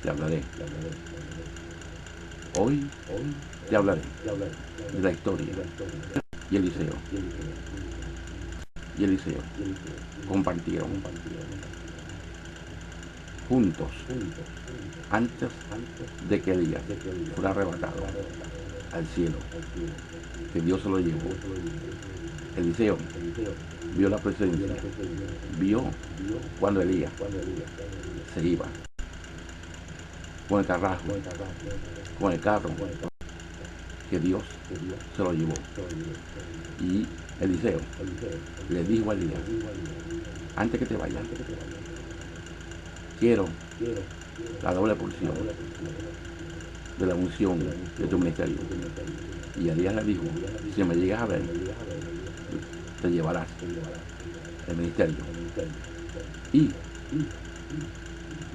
te hablaré. Hoy te hablaré de la historia y Eliseo. Y Eliseo compartieron juntos antes de que Elías fuera arrebatado al cielo, que Dios se lo llevó. Eliseo vio la presencia, vio cuando Elías se iba con el carrajo, con el carro, que Dios se lo llevó. Y Eliseo le dijo a Elías: antes que te vayas, quiero la doble porción de la unción de tu ministerio. Y Elías le dijo: si me llegas a ver, te llevarás el ministerio. Y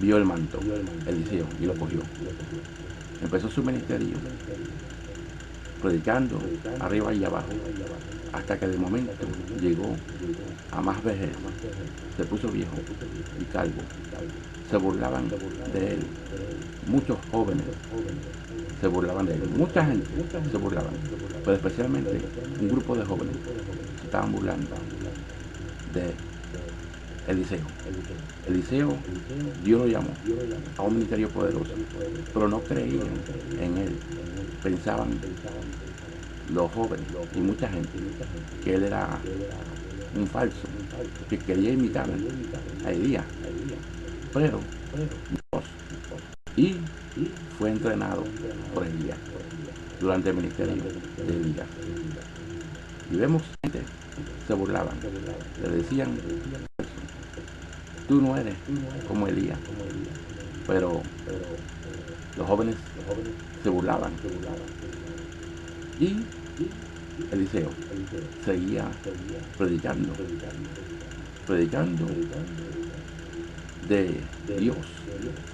vio el manto, Eliseo, y lo cogió. Empezó su ministerio, predicando arriba y abajo, hasta que de momento llegó a más vejez. Se puso viejo y calvo. Se burlaban de él. Muchos jóvenes se burlaban de él. Mucha gente se burlaban, pero especialmente un grupo de jóvenes se estaban burlando de Eliseo. Eliseo, Dios lo llamó a un ministerio poderoso, pero no creían en él. Pensaban los jóvenes y mucha gente que él era un falso, que quería imitar a Elías. Pero Dios, y fue entrenado por Elías durante el ministerio de Elías. Y vemos gente se burlaban, le decían: tú no eres como Elías. Pero los jóvenes se burlaban. Y Eliseo seguía predicando de Dios,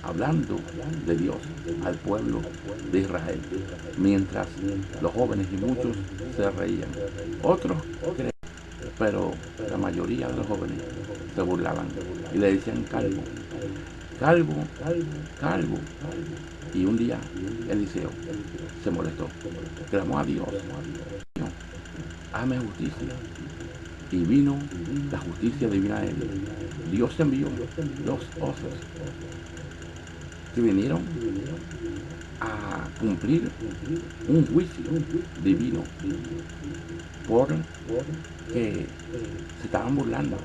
hablando de Dios al pueblo de Israel, mientras los jóvenes y muchos se reían. Otros creían, pero la mayoría de los jóvenes se burlaban y le decían: calvo, calvo, calvo. Y un día Eliseo se molestó, clamó a Dios: hazme justicia. Y vino la justicia divina a él. Dios envió dos osos que vinieron a cumplir un juicio divino porque se estaban burlando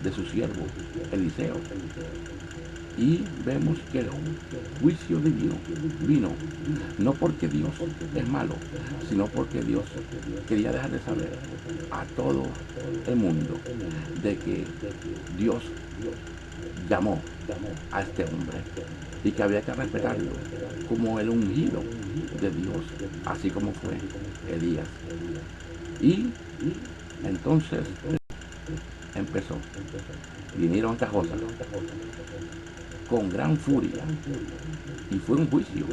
de su siervo Eliseo. Y vemos que el juicio divino vino no porque Dios es malo, sino porque Dios quería dejar de saber a todo el mundo de que Dios llamó a este hombre y que había que respetarlo como el ungido de Dios, así como fue Elías. Y entonces empezó. Vinieron estas cosas con gran furia, y fue un juicio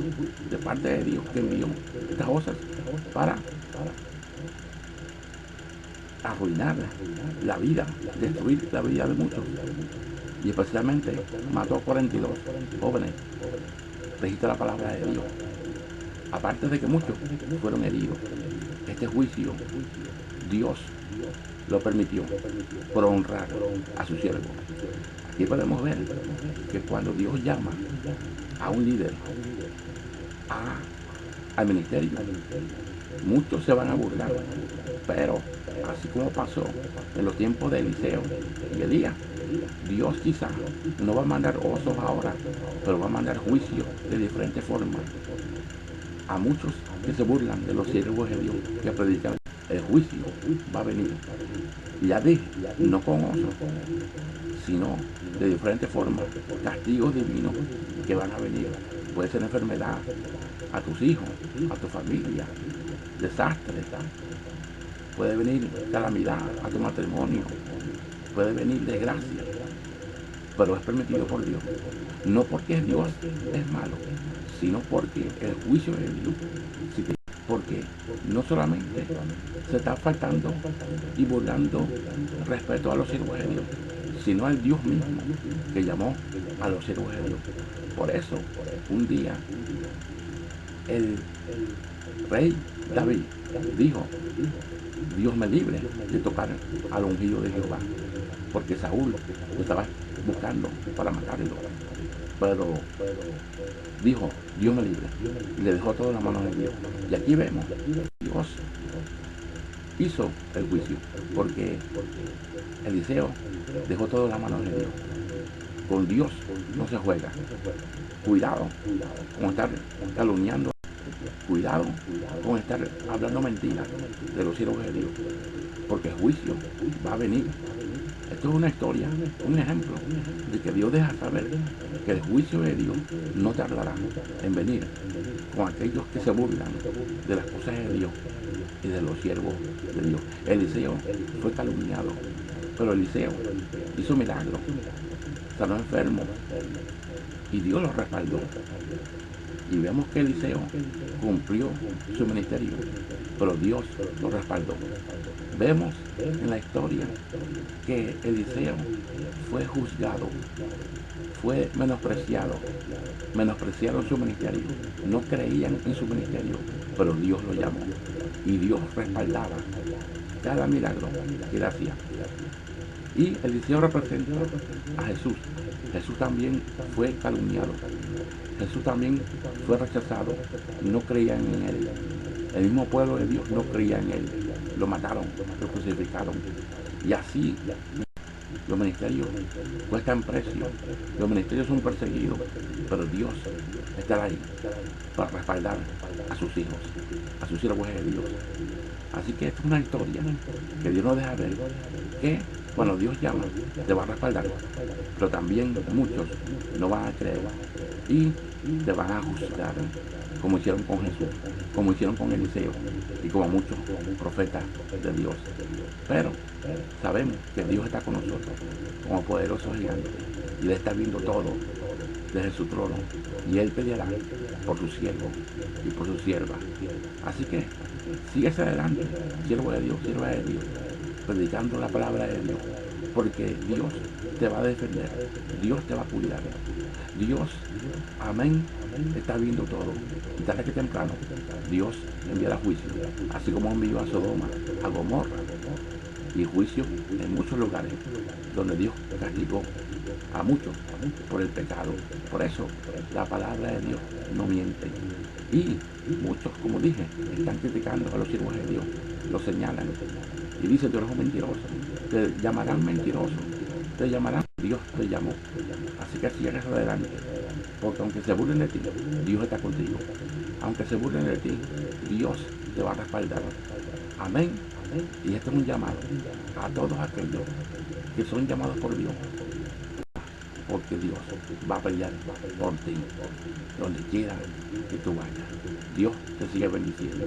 de parte de Dios que envió estas cosas para arruinar la vida, destruir la vida de muchos, y especialmente mató a 42 jóvenes. Registra la palabra de Dios. Aparte de que muchos fueron heridos, este juicio Dios lo permitió por honrar a su siervo. Aquí podemos ver que cuando Dios llama a un líder al ministerio, muchos se van a burlar, pero así como pasó en los tiempos de Eliseo y Elías, Dios quizá no va a mandar osos ahora, pero va a mandar juicio de diferentes formas a muchos que se burlan de los siervos de Dios que predican. El juicio va a venir, ya dije, no con osos, sino de diferentes formas, castigos divinos que van a venir. Puede ser enfermedad a tus hijos, a tu familia, desastre, puede venir calamidad a tu matrimonio, puede venir desgracia, pero es permitido por Dios, no porque Dios es malo, sino porque el juicio de Dios, porque no solamente se está faltando y burlando respeto a los siervos de Dios, sino al Dios mismo que llamó a los siervos de Dios. Por eso, un día, el rey David dijo: Dios me libre de tocar al ungido de Jehová, porque Saúl lo estaba buscando para matarlo. Pero dijo: Dios me libre, y le dejó todas las manos de Dios. Y aquí vemos, Dios hizo el juicio, porque Eliseo dejó todas las manos de Dios. Con Dios no se juega. Cuidado con estar calumniando. Cuidado con estar hablando mentiras de los siervos de Dios, porque el juicio va a venir. Esto es una historia, un ejemplo de que Dios deja saber que el juicio de Dios no tardará en venir con aquellos que se burlan de las cosas de Dios y de los siervos de Dios. Eliseo fue calumniado, pero Eliseo hizo milagros, sanó enfermos y Dios lo respaldó. Y vemos que Eliseo cumplió su ministerio, pero Dios lo respaldó. Vemos en la historia que Eliseo fue juzgado, fue menospreciado, menospreciaron su ministerio, no creían en su ministerio, pero Dios lo llamó y Dios respaldaba cada milagro que él hacía. Y Eliseo representa a Jesús. Jesús también fue calumniado. Jesús también fue rechazado. No creían en él. El mismo pueblo de Dios no creía en él. Lo mataron, lo crucificaron. Y así los ministerios cuestan precio. Los ministerios son perseguidos. Pero Dios estará ahí para respaldar a sus hijos, a sus siervos de Dios. Así que esta es una historia que Dios nos deja ver que cuando Dios llama, te va a respaldar, pero también muchos no van a creer y te van a juzgar, como hicieron con Jesús, como hicieron con Eliseo y como muchos profetas de Dios. Pero sabemos que Dios está con nosotros como poderoso gigante y Él está viendo todo desde su trono y Él peleará por su siervo y por su sierva. Así que sigue hacia adelante, siervo de Dios, sierva de Dios, predicando la palabra de Dios, porque Dios te va a defender, Dios te va a cuidar, Dios, amén, está viendo todo, y tarde que temprano Dios enviará juicio, así como envió a Sodoma, a Gomorra, y juicio en muchos lugares donde Dios castigó a muchos por el pecado. Por eso la palabra de Dios no miente. Y muchos, como dije, están criticando a los siervos de Dios, los señalan y dicen: tú eres un mentiroso. Te llamarán mentiroso, te llamarán. Dios te llamó. Así que sigas adelante, porque aunque se burlen de ti, Dios está contigo. Aunque se burlen de ti, Dios te va a respaldar. Amén. Y este es un llamado a todos aquellos que son llamados por Dios, porque Dios va a pelear por ti donde quiera que tú vayas. Dios te sigue bendiciendo.